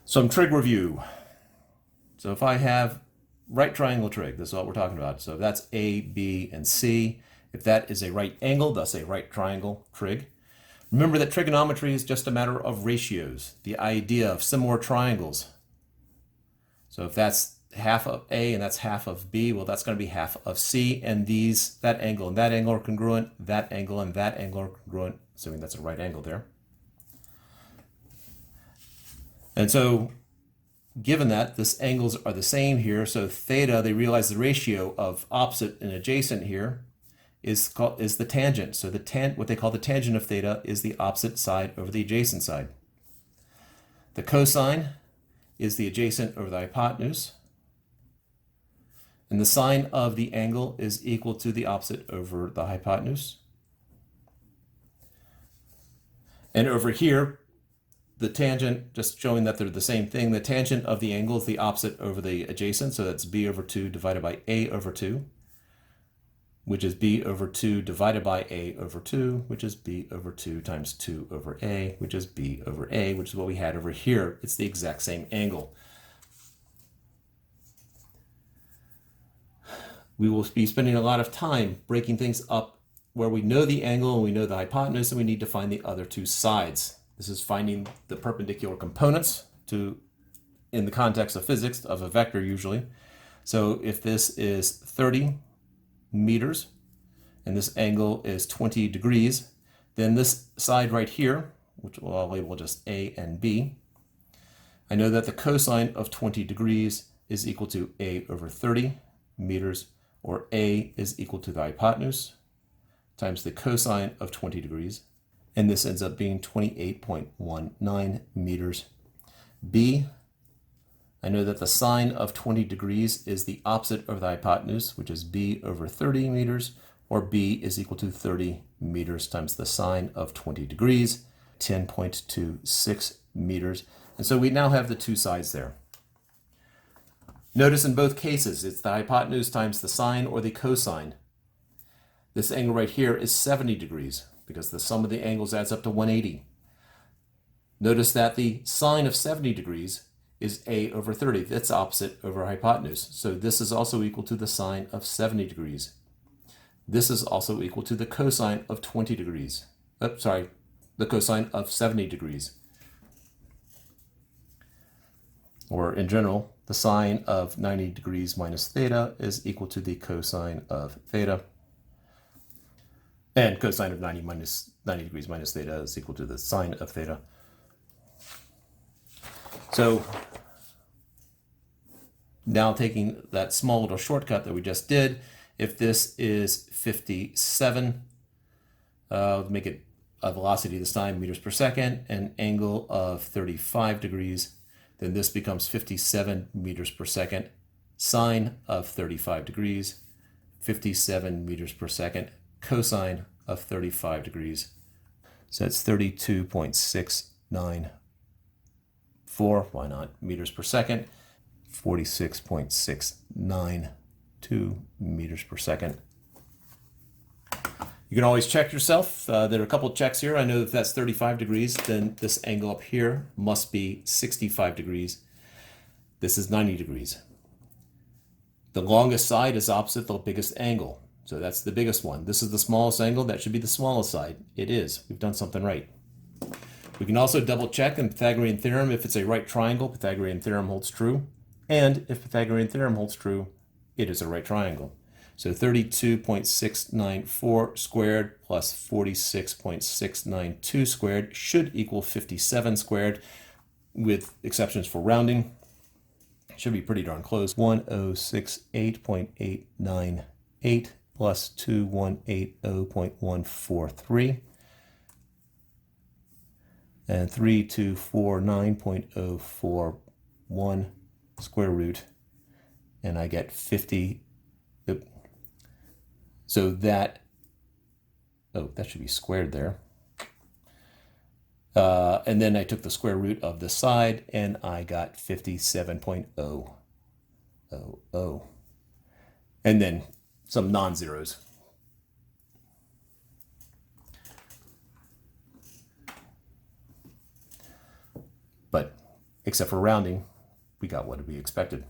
Some trig review. So if I have right triangle trig, this is what we're talking about. So if that's A, B, and C, if that is a right angle, thus a right triangle trig. Remember that trigonometry is just a matter of ratios, the idea of similar triangles. So if that's half of A and that's half of B, well, that's going to be half of C, and that angle and that angle are congruent, that angle and that angle are congruent, assuming that's a right angle there. And so given that this angles are the same here, so theta, they realize the ratio of opposite and adjacent here is the tangent. So what they call the tangent of theta is the opposite side over the adjacent side. The cosine is the adjacent over the hypotenuse. And the sine of the angle is equal to the opposite over the hypotenuse. And over here, the tangent, just showing that they're the same thing, the tangent of the angle is the opposite over the adjacent, so that's b over 2 divided by a over 2, which is b over 2 divided by a over 2, which is b over 2 times 2 over a, which is b over a, which is what we had over here. It's the exact same angle. We will be spending a lot of time breaking things up where we know the angle and we know the hypotenuse, and we need to find the other two sides. This is finding the perpendicular components in the context of physics, of a vector usually. So if this is 30 meters and this angle is 20 degrees, then this side right here, which I'll label just A and B, I know that the cosine of 20 degrees is equal to A over 30 meters, or A is equal to the hypotenuse times the cosine of 20 degrees. And this ends up being 28.19 meters. B, I know that the sine of 20 degrees is the opposite of the hypotenuse, which is b over 30 meters, or b is equal to 30 meters times the sine of 20 degrees, 10.26 meters. And so we now have the two sides there. Notice in both cases, it's the hypotenuse times the sine or the cosine. This angle right here is 70 degrees because the sum of the angles adds up to 180. Notice that the sine of 70 degrees is a over 30. That's opposite over hypotenuse. So this is also equal to the sine of 70 degrees. This is also equal to the cosine of 20 degrees. The cosine of 70 degrees. Or in general, the sine of 90 degrees minus theta is equal to the cosine of theta. And cosine of 90 degrees minus theta is equal to the sine of theta. So now taking that small little shortcut that we just did, if this is 57, make it a velocity this time, meters per second, an angle of 35 degrees, then this becomes 57 meters per second, sine of 35 degrees, 57 meters per second, cosine of 35 degrees. So that's 32.694, why not, meters per second, 46.692 meters per second. You can always check yourself. There are a couple of checks here. I know if that's 35 degrees, then this angle up here must be 65 degrees. This is 90 degrees. The longest side is opposite the biggest angle. So that's the biggest one. This is the smallest angle. That should be the smallest side. It is. We've done something right. We can also double check in Pythagorean theorem if it's a right triangle. Pythagorean theorem holds true. And if Pythagorean theorem holds true, it is a right triangle. So 32.694 squared plus 46.692 squared should equal 57 squared, with exceptions for rounding. Should be pretty darn close. 1068.898 plus 2180.143 and 3249.041 square root, and I get 50. So that should be squared there. And then I took the square root of the side, and I got 57.000. And then some non-zeros. But except for rounding, we got what we expected.